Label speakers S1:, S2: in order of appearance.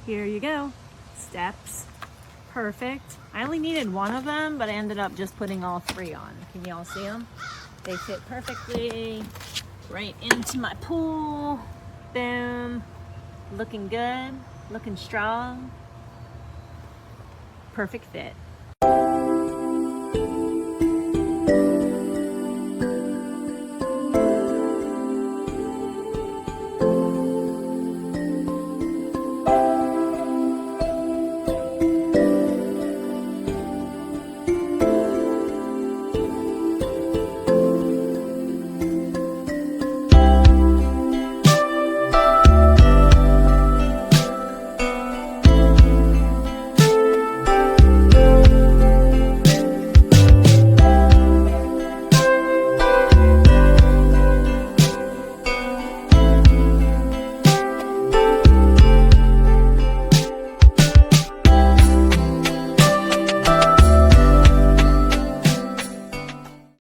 S1: here you go. Steps. Perfect. I only needed one of them, but I ended up just putting all three on. Can y'all see them? They fit perfectly right into my pool. Boom. Looking good. Looking strong. Perfect fit.